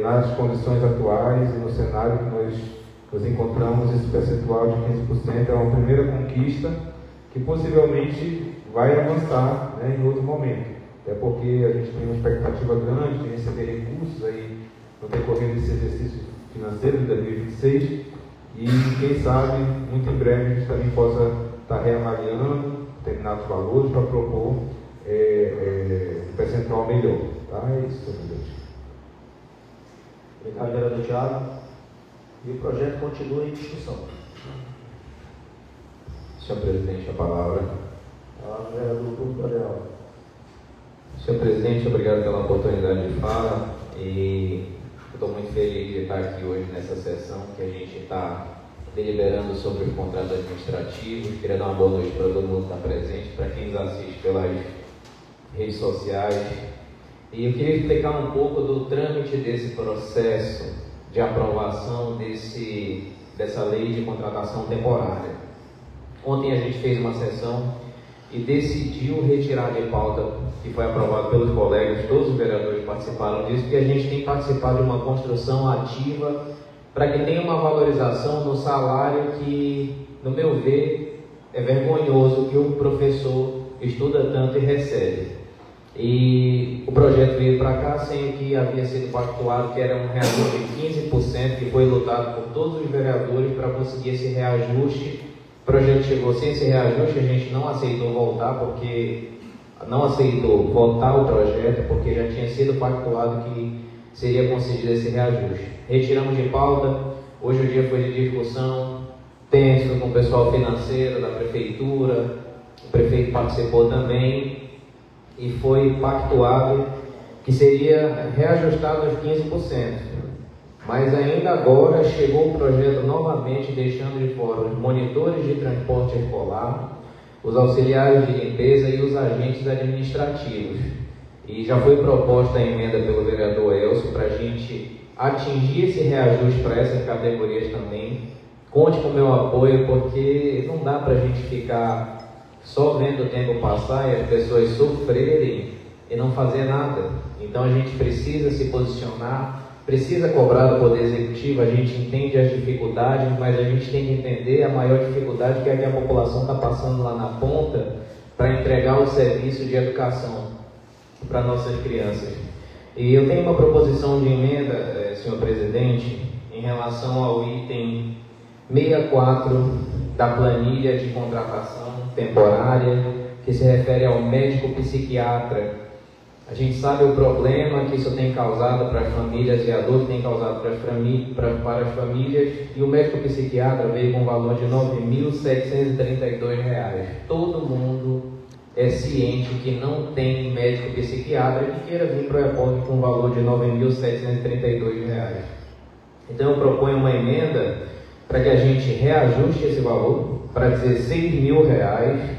nas condições atuais e no cenário que nós nos encontramos, esse percentual de 15% é uma primeira conquista que possivelmente vai avançar, né, em outro momento. É porque a gente tem uma expectativa grande de receber recursos aí no decorrer desse exercício financeiro de 2026 e, quem sabe, muito em breve a gente também possa estar reavaliando determinados valores para propor um percentual melhor. Tá? É isso, senhor presidente. Obrigado, vereador Thiago. E o projeto continua em discussão. Senhor presidente, a palavra. Palavra, vereador Bruno Gabriel. Senhor presidente, obrigado pela oportunidade de fala e estou muito feliz de estar aqui hoje nessa sessão que a gente está deliberando sobre os contratos administrativos. Queria dar uma boa noite para todo mundo que está presente, para quem nos assiste pelas redes sociais. E eu queria explicar um pouco do trâmite desse processo de aprovação dessa lei de contratação temporária. Ontem a gente fez uma sessão e decidiu retirar de pauta, que foi aprovado pelos colegas, todos os vereadores participaram disso, porque a gente tem participado de uma construção ativa para que tenha uma valorização no salário que, no meu ver, é vergonhoso que o professor estuda tanto e recebe. E o projeto veio para cá sem que havia sido pactuado, que era um reajuste de 15%, que foi lutado por todos os vereadores para conseguir esse reajuste. O projeto chegou sem esse reajuste, a gente não aceitou votar o projeto, porque já tinha sido pactuado que seria concedido esse reajuste. Retiramos de pauta, hoje o dia foi de discussão, tenso com o pessoal financeiro da prefeitura, o prefeito participou também, e foi pactuado que seria reajustado aos 15%. Mas ainda agora chegou o projeto novamente deixando de fora os monitores de transporte escolar, os auxiliares de limpeza e os agentes administrativos. E já foi proposta a emenda pelo vereador Elcio para a gente atingir esse reajuste para essas categorias também. Conte com o meu apoio, porque não dá para a gente ficar só vendo o tempo passar e as pessoas sofrerem e não fazer nada. Então a gente precisa se posicionar, precisa cobrar do Poder Executivo. A gente entende as dificuldades, mas a gente tem que entender a maior dificuldade que é que a população está passando lá na ponta para entregar o serviço de educação para nossas crianças. E eu tenho uma proposição de emenda, senhor presidente, em relação ao item 64 da planilha de contratação temporária, que se refere ao médico psiquiatra. A gente sabe o problema que isso tem causado para as famílias e a dor que tem causado para as famílias, e o médico psiquiatra veio com um valor de R$ 9.732. Todo mundo é ciente que não tem médico psiquiatra que queira vir para o EPOC com um valor de R$ 9.732. Então eu proponho uma emenda para que a gente reajuste esse valor para R$ 16.000.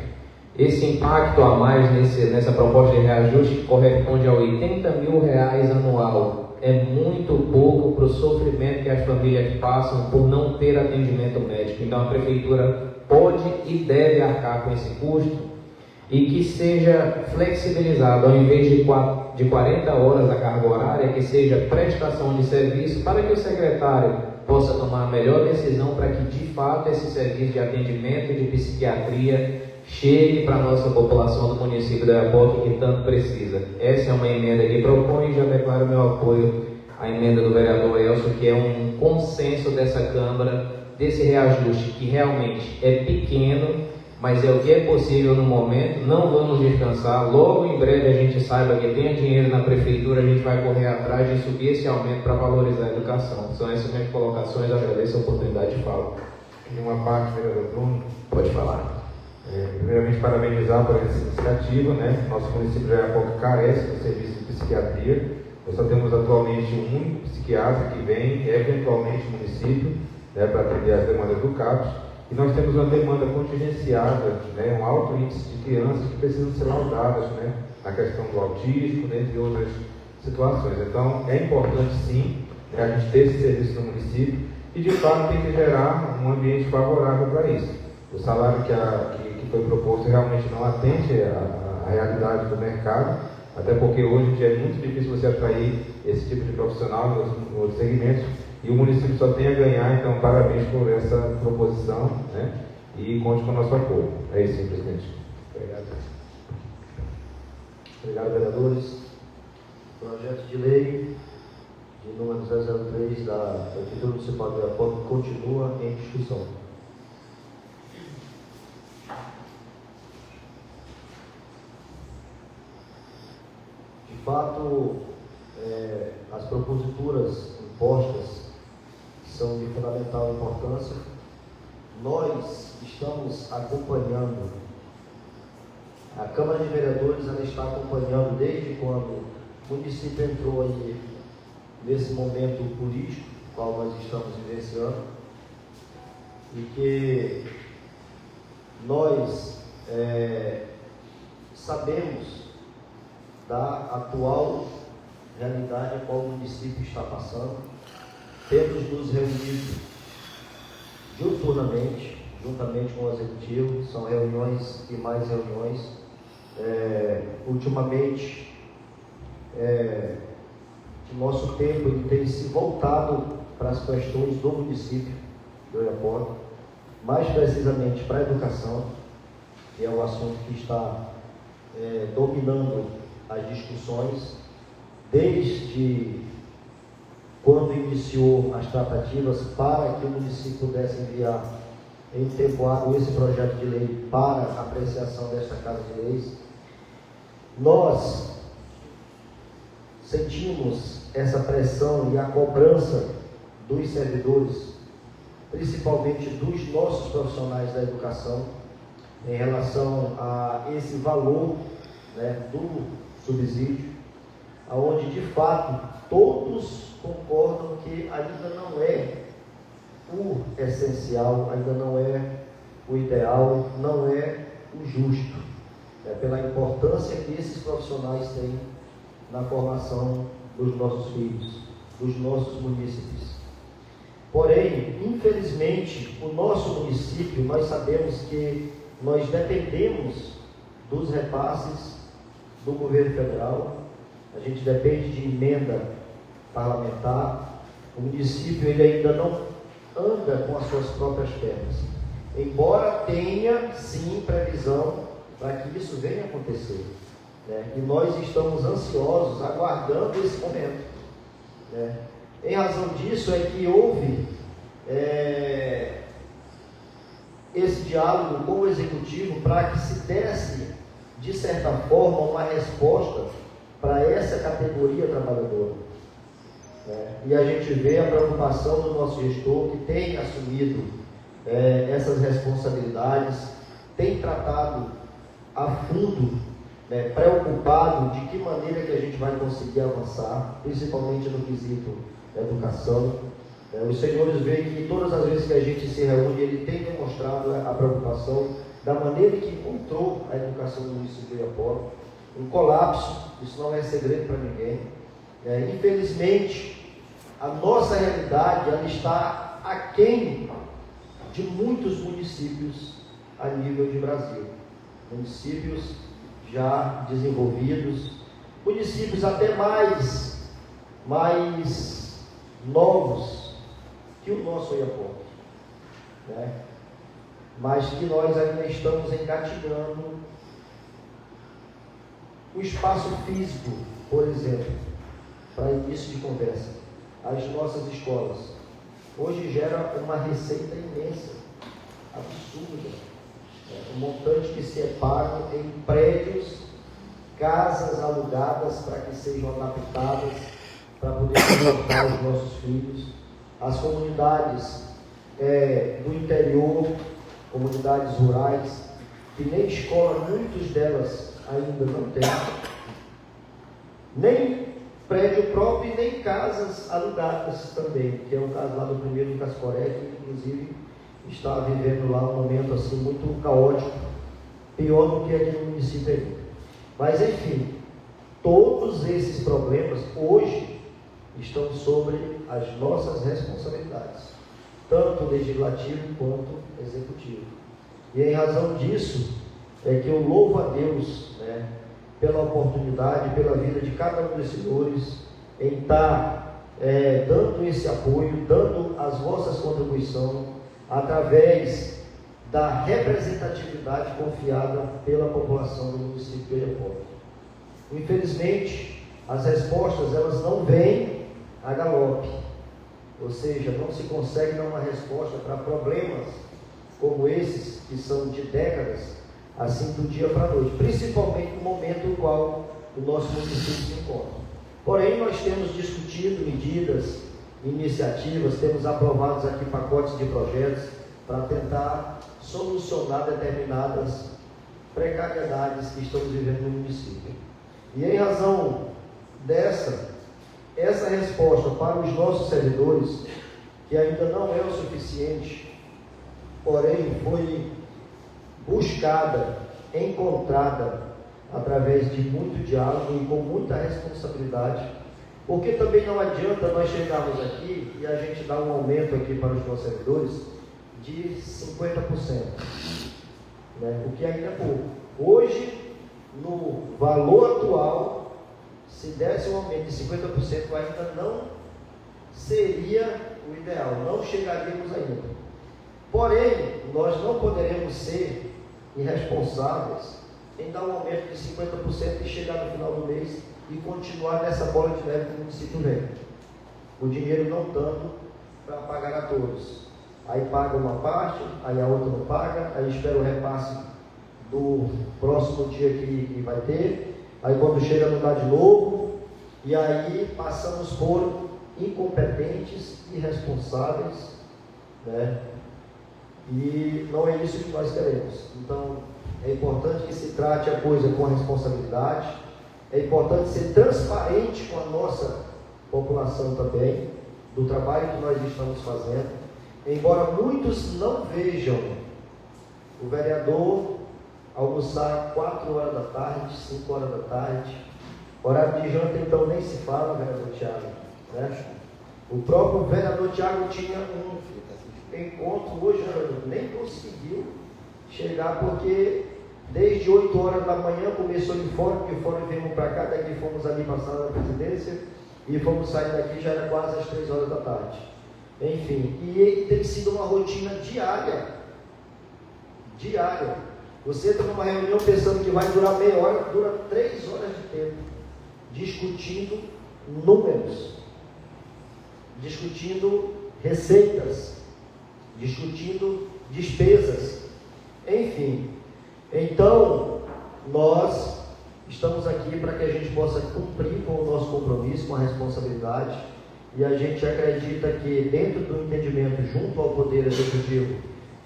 Esse impacto a mais nessa proposta de reajuste corresponde a R$ 80.000 anual. É muito pouco para o sofrimento que as famílias passam por não ter atendimento médico. Então a prefeitura pode e deve arcar com esse custo e que seja flexibilizado, ao invés de 40 horas a carga horária, que seja prestação de serviço para que o secretário possa tomar a melhor decisão para que de fato esse serviço de atendimento e de psiquiatria chegue para a nossa população do município da EPOC que tanto precisa. Essa é uma emenda que propõe e já declaro meu apoio à emenda do vereador Elcio, que é um consenso dessa Câmara, desse reajuste que realmente é pequeno, mas é o que é possível no momento. Não vamos descansar. Logo em breve a gente saiba que tem dinheiro na prefeitura, a gente vai correr atrás de subir esse aumento para valorizar a educação. São essas minhas colocações. Agradeço a oportunidade de falar. Em uma parte, vereador Bruno, pode falar. Primeiramente, parabenizar por essa iniciativa, né? Nosso município já é pouco carece do serviço de psiquiatria. Nós só temos atualmente um único psiquiatra que vem, eventualmente, no município, né, para atender as demandas do CAPS. E nós temos uma demanda contingenciada, né, um alto índice de crianças que precisam ser laudadas, né, na questão do autismo, dentre outras situações. Então, é importante, sim, né, a gente ter esse serviço no município e, de fato, tem que gerar um ambiente favorável para isso. O salário que foi proposto realmente não atende à realidade do mercado. Até porque hoje é muito difícil você atrair esse tipo de profissional nos outros segmentos, e o município só tem a ganhar. Então, parabéns por essa proposição, né? E conte com o nosso apoio. É isso, senhor presidente. Obrigado. Obrigado, vereadores. Projeto de lei de número 003 da Prefeitura Municipal de Oiapoque continua em discussão. De fato, as proposituras impostas são de fundamental importância. Nós estamos acompanhando, a Câmara de Vereadores ela está acompanhando desde quando o município entrou aí nesse momento político, qual nós estamos vivenciando, e que nós sabemos da atual realidade a qual o município está passando. Temos nos reunido diuturnamente, juntamente com o executivo, são reuniões e mais reuniões. Ultimamente, o nosso tempo ele tem se voltado para as questões do município de Oiapoque, mais precisamente para a educação, que é o assunto que está dominando as discussões, desde quando iniciou as tratativas para que o município pudesse enviar em tempo hábil esse projeto de lei para apreciação desta Casa de Leis. Nós sentimos essa pressão e a cobrança dos servidores, principalmente dos nossos profissionais da educação, em relação a esse valor, né, do subsídio, aonde de fato todos concordam que ainda não é o essencial, ainda não é o ideal, não é o justo, pela importância que esses profissionais têm na formação dos nossos filhos, dos nossos munícipes. Porém, infelizmente, o nosso município, nós sabemos que nós dependemos dos repasses do governo federal, a gente depende de emenda parlamentar. O município ele ainda não anda com as suas próprias pernas, embora tenha sim previsão para que isso venha a acontecer, né? E nós estamos ansiosos, aguardando esse momento, né? Em razão disso é que houve esse diálogo com o executivo para que se desse, de certa forma, uma resposta para essa categoria trabalhadora. E a gente vê a preocupação do nosso gestor, que tem assumido essas responsabilidades, tem tratado a fundo, né, preocupado de que maneira que a gente vai conseguir avançar, principalmente no quesito da educação. Os senhores veem que todas as vezes que a gente se reúne, ele tem demonstrado a preocupação da maneira que encontrou a educação do município de Oiapoque. Um colapso, isso não é segredo para ninguém. Infelizmente, a nossa realidade ela está aquém de muitos municípios a nível de Brasil. Municípios já desenvolvidos, municípios até mais novos que o nosso Oiapoque, né? Mas que nós ainda estamos engatilhando. O espaço físico, por exemplo, para início de conversa, as nossas escolas, hoje gera uma receita imensa, absurda, um montante que se é pago em prédios, casas alugadas para que sejam adaptadas para poder suportar os nossos filhos. As comunidades do interior, comunidades rurais, que nem escola, muitas delas ainda não têm, nem prédio próprio e nem casas alugadas também, que é o caso lá do primeiro do Cascoré, que inclusive está vivendo lá um momento assim muito caótico, pior do que aqui no município ainda. Mas enfim, todos esses problemas hoje estão sobre as nossas responsabilidades, tanto legislativo quanto executivo. E em razão disso é que eu louvo a Deus, né, pela oportunidade, pela vida de cada um dos senhores, em estar dando esse apoio, dando as vossas contribuições, através da representatividade confiada pela população do município de Oiapoque. Infelizmente, as respostas elas não vêm a galope, ou seja, não se consegue dar uma resposta para problemas como esses, que são de décadas, assim do dia para a noite, principalmente no momento no qual o nosso município se encontra. Porém, nós temos discutido medidas, iniciativas, temos aprovados aqui pacotes de projetos para tentar solucionar determinadas precariedades que estamos vivendo no município. E em razão essa resposta para os nossos servidores, que ainda não é o suficiente, porém foi buscada, encontrada através de muito diálogo e com muita responsabilidade, porque também não adianta nós chegarmos aqui e a gente dar um aumento aqui para os nossos servidores de 50%, né? O que ainda é pouco. Hoje, no valor atual, se desse um aumento de 50%, ainda não seria o ideal, não chegaríamos ainda. Porém, nós não poderemos ser irresponsáveis em dar um aumento de 50% e chegar no final do mês e continuar nessa bola de neve que o município vem. O dinheiro não dando para pagar a todos. Aí paga uma parte, aí a outra não paga, aí espera o repasse do próximo dia que vai ter, aí quando chega não dá de novo, e aí passamos por incompetentes, irresponsáveis, né? E não é isso que nós queremos. Então, é importante que se trate a coisa com responsabilidade, é importante ser transparente com a nossa população também, do trabalho que nós estamos fazendo, embora muitos não vejam o vereador almoçar 4 horas da tarde, 5 horas da tarde, horário de janta então nem se fala, vereador Tiago, né? O próprio vereador Tiago tinha um encontro hoje, nem conseguiu chegar, porque desde 8 horas da manhã começou de fora viemos para cá, daqui fomos ali para a sala da presidência e fomos sair daqui, já era quase às 3 horas da tarde. Enfim, e tem sido uma rotina diária. Você entra numa reunião pensando que vai durar meia hora, dura 3 horas de tempo, discutindo números, discutindo receitas, discutindo despesas, enfim. Então, nós estamos aqui para que a gente possa cumprir com o nosso compromisso, com a responsabilidade, e a gente acredita que dentro do entendimento junto ao Poder Executivo,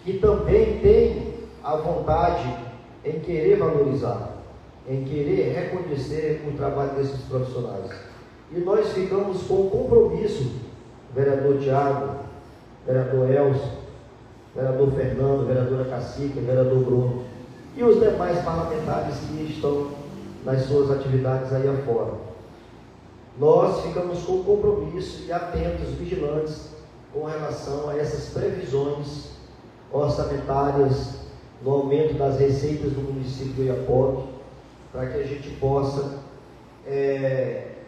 que também tem a vontade em querer valorizar, em querer reconhecer o trabalho desses profissionais. E nós ficamos com o compromisso, vereador Tiago, vereador Elcio, vereador Fernando, vereadora Cacica, vereador Bruno, e os demais parlamentares que estão nas suas atividades aí afora. Nós ficamos com o compromisso e atentos, vigilantes, com relação a essas previsões orçamentárias no aumento das receitas do município de Oiapoque, para que a gente possa,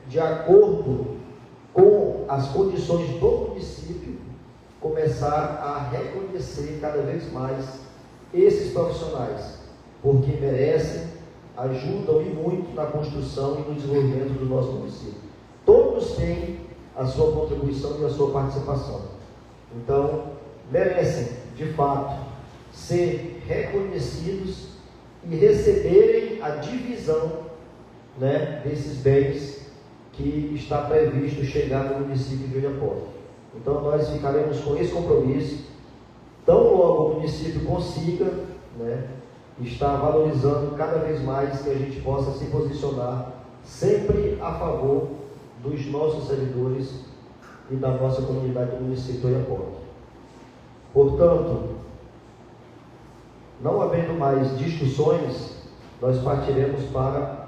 de acordo com as condições do município, começar a reconhecer cada vez mais esses profissionais, porque merecem, ajudam e muito na construção e no desenvolvimento do nosso município. Todos têm a sua contribuição e a sua participação. Então, merecem, de fato, ser reconhecidos e receberem a divisão, né, desses bens que está previsto chegar no município de Oiapoque. Então, nós ficaremos com esse compromisso, tão logo o município consiga, né, estar valorizando cada vez mais, que a gente possa se posicionar sempre a favor dos nossos servidores e da nossa comunidade do município de Oiapoque. Portanto, não havendo mais discussões, nós partiremos para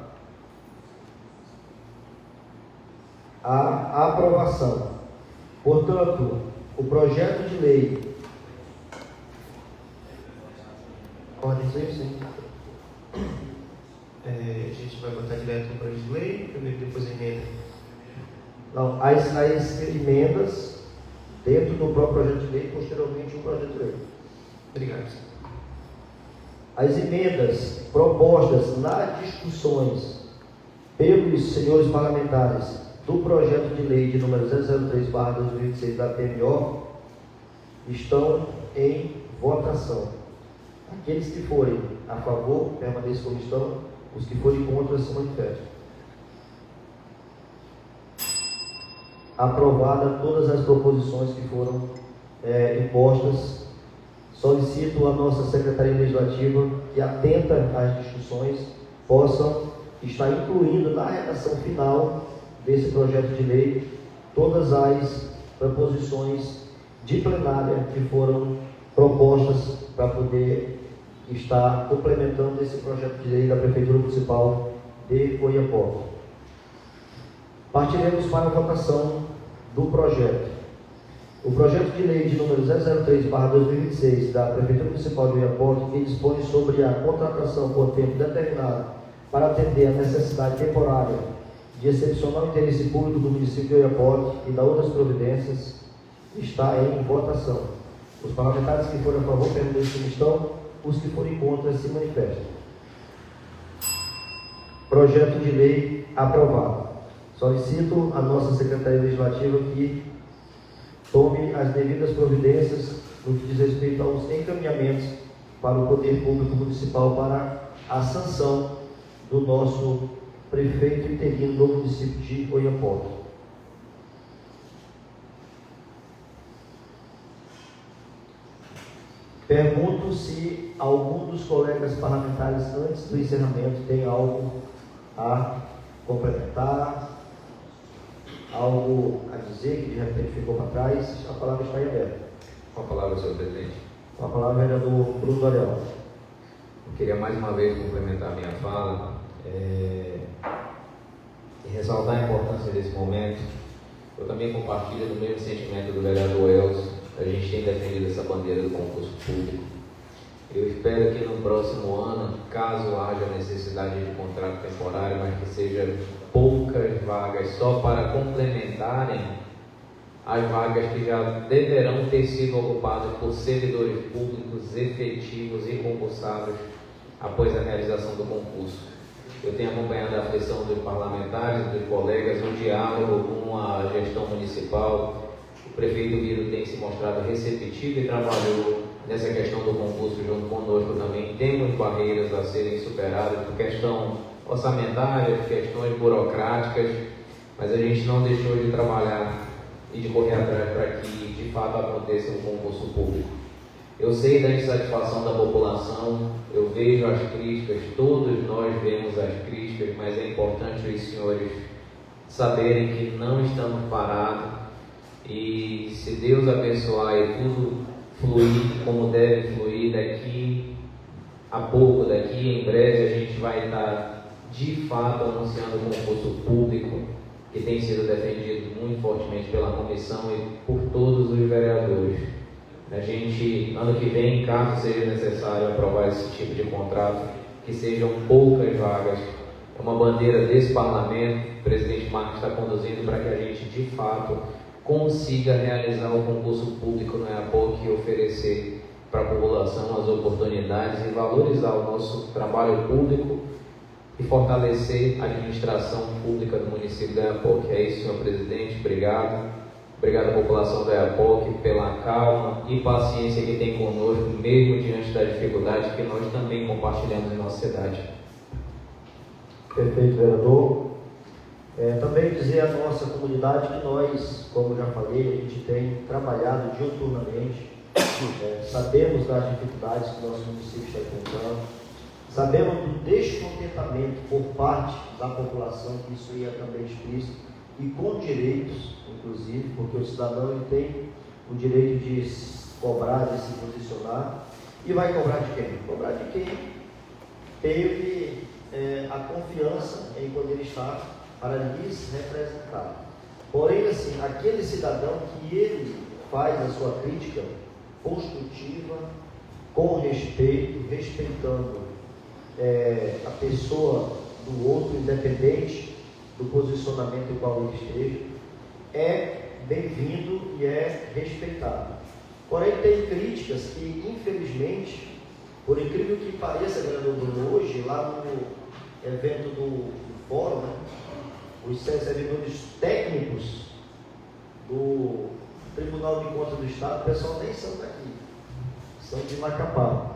a aprovação. Portanto, o projeto de lei... Pode dizer, sim. A gente vai botar direto no projeto de lei, primeiro depois a emenda? Não, as emendas dentro do próprio projeto de lei, posteriormente o projeto de lei. Obrigado. As emendas propostas nas discussões pelos senhores parlamentares do projeto de lei de número 003/2026 da PMO estão em votação. Aqueles que forem a favor, permaneçam como estão. Os que forem contra, se manifestem. Aprovada todas as proposições que foram impostas. Solicito a nossa Secretaria Legislativa que, atenta às discussões, possam estar incluindo na redação final desse projeto de lei todas as proposições de plenária que foram propostas para poder estar complementando esse projeto de lei da Prefeitura Municipal de Oiapoque. Partiremos para a votação do projeto. O projeto de lei de número 003/2026 da Prefeitura Municipal de Oiapoque, que dispõe sobre a contratação por tempo determinado para atender a necessidade temporária de excepcional interesse público do município de Oiapoque e da outras providências, está em votação. Os parlamentares que forem a favor permaneçam como estão, os que forem contra se manifestem. Projeto de lei aprovado. Solicito a nossa Secretaria Legislativa que tome as devidas providências no que diz respeito aos encaminhamentos para o Poder Público Municipal para a sanção do nosso prefeito interino do município de Oiapoque. Pergunto se algum dos colegas parlamentares, antes do encerramento, tem algo a complementar, algo a dizer que de repente ficou para trás. A palavra está em aberto. Com a palavra, senhor presidente. Com a palavra, vereador Bruno Varela. Eu queria mais uma vez complementar a minha fala e ressaltar a importância desse momento. Eu também compartilho do mesmo sentimento do vereador Elcio. A gente tem defendido essa bandeira do concurso público. Eu espero que no próximo ano, caso haja necessidade de contrato temporário, mas que seja poucas vagas só para complementarem as vagas que já deverão ter sido ocupadas por servidores públicos efetivos e concursados após a realização do concurso. Eu tenho acompanhado a aflição dos parlamentares, dos colegas, o diálogo com a gestão municipal. O prefeito Guido tem se mostrado receptivo e trabalhou nessa questão do concurso junto conosco também. Temos barreiras a serem superadas por questão orçamentária, por questões burocráticas, mas a gente não deixou de trabalhar e de correr atrás para que de fato aconteça um concurso público. Eu sei da insatisfação da população, eu vejo as críticas, todos nós vemos as críticas, mas é importante os senhores saberem que não estamos parados. E se Deus abençoar e tudo fluir como deve fluir, daqui a pouco, daqui em breve, a gente vai estar de fato anunciando o concurso público que tem sido defendido muito fortemente pela comissão e por todos os vereadores. A gente, ano que vem, caso seja necessário aprovar esse tipo de contrato, que sejam poucas vagas. É uma bandeira desse parlamento, o presidente Marcos está conduzindo para que a gente de fato consiga realizar o concurso público no Oiapoque e oferecer para a população as oportunidades e valorizar o nosso trabalho público e fortalecer a administração pública do município de Oiapoque. É isso, senhor presidente. Obrigado. Obrigado à população do Oiapoque pela calma e paciência que tem conosco, mesmo diante da dificuldade que nós também compartilhamos em nossa cidade. Perfeito, vereador. Também dizer à nossa comunidade que nós, como já falei, a gente tem trabalhado diuturnamente, sabemos das dificuldades que o nosso município está enfrentando, sabemos do descontentamento por parte da população, que isso aí é também explícito, e com direitos, inclusive, porque o cidadão ele tem o direito de cobrar, de se posicionar, e vai cobrar de quem? Cobrar de quem teve a confiança em poder estar para lhes representar. Porém, assim, aquele cidadão que ele faz a sua crítica construtiva, com respeito, respeitando a pessoa do outro, independente do posicionamento em qual ele esteja, é bem-vindo e é respeitado. Porém, tem críticas que, infelizmente, por incrível que pareça, vereador Bruno, hoje, lá no evento do fórum, né, os servidores técnicos do Tribunal de Contas do Estado, o pessoal nem são daqui, são de Macapá.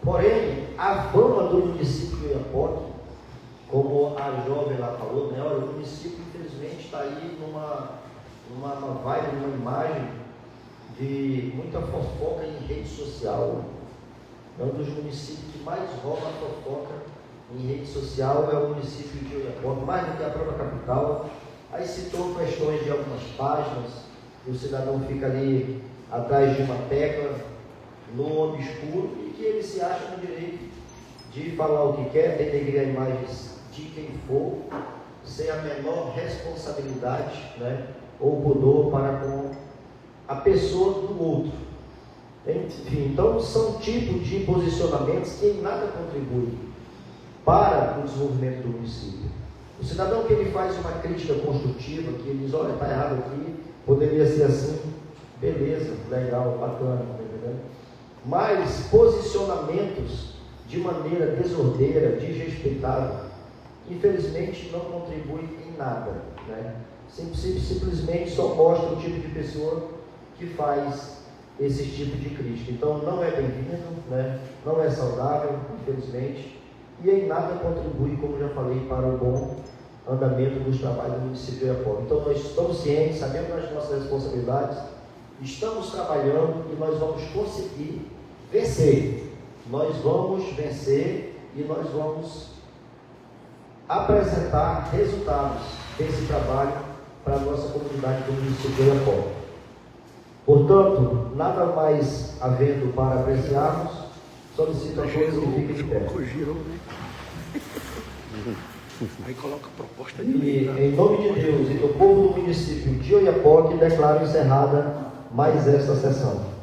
Porém, a fama do município de Oiapoque, como a jovem lá falou, né, olha, o município, infelizmente, está aí numa vibe, numa imagem de muita fofoca em rede social. É um dos municípios que mais rouba fofoca em rede social, é o município de Oiapoque, mais do que a própria capital. Aí citou questões de algumas páginas, que o cidadão fica ali atrás de uma tecla, no obscuro, e que ele se acha no direito de falar o que quer, denegrir a imagem de quem for, sem a menor responsabilidade, né, ou pudor para com a pessoa do outro. Enfim, então são tipos de posicionamentos que em nada contribuem para o desenvolvimento do município. O cidadão que ele faz uma crítica construtiva, que ele diz, olha, está errado aqui, poderia ser assim, beleza, legal, bacana, tá entendendo? Mas posicionamentos de maneira desordeira, desrespeitável, infelizmente não contribuem em nada, né? Simplesmente só mostra o tipo de pessoa que faz esse tipo de crítica. Então não é bem-vindo, né? Não é saudável, infelizmente, e em nada contribui, como já falei, para o bom andamento dos trabalhos do município de Oiapoque. Então nós estamos cientes, sabemos das nossas responsabilidades, estamos trabalhando e nós vamos conseguir vencer. Nós vamos vencer e nós vamos apresentar resultados desse trabalho para a nossa comunidade do município de Oiapoque. Portanto, nada mais havendo para apreciarmos, solicito a todos que fiquem de pé. Aí coloca a proposta de E, em nome de Deus e do povo do município de Oiapoque, declaro encerrada mais esta sessão.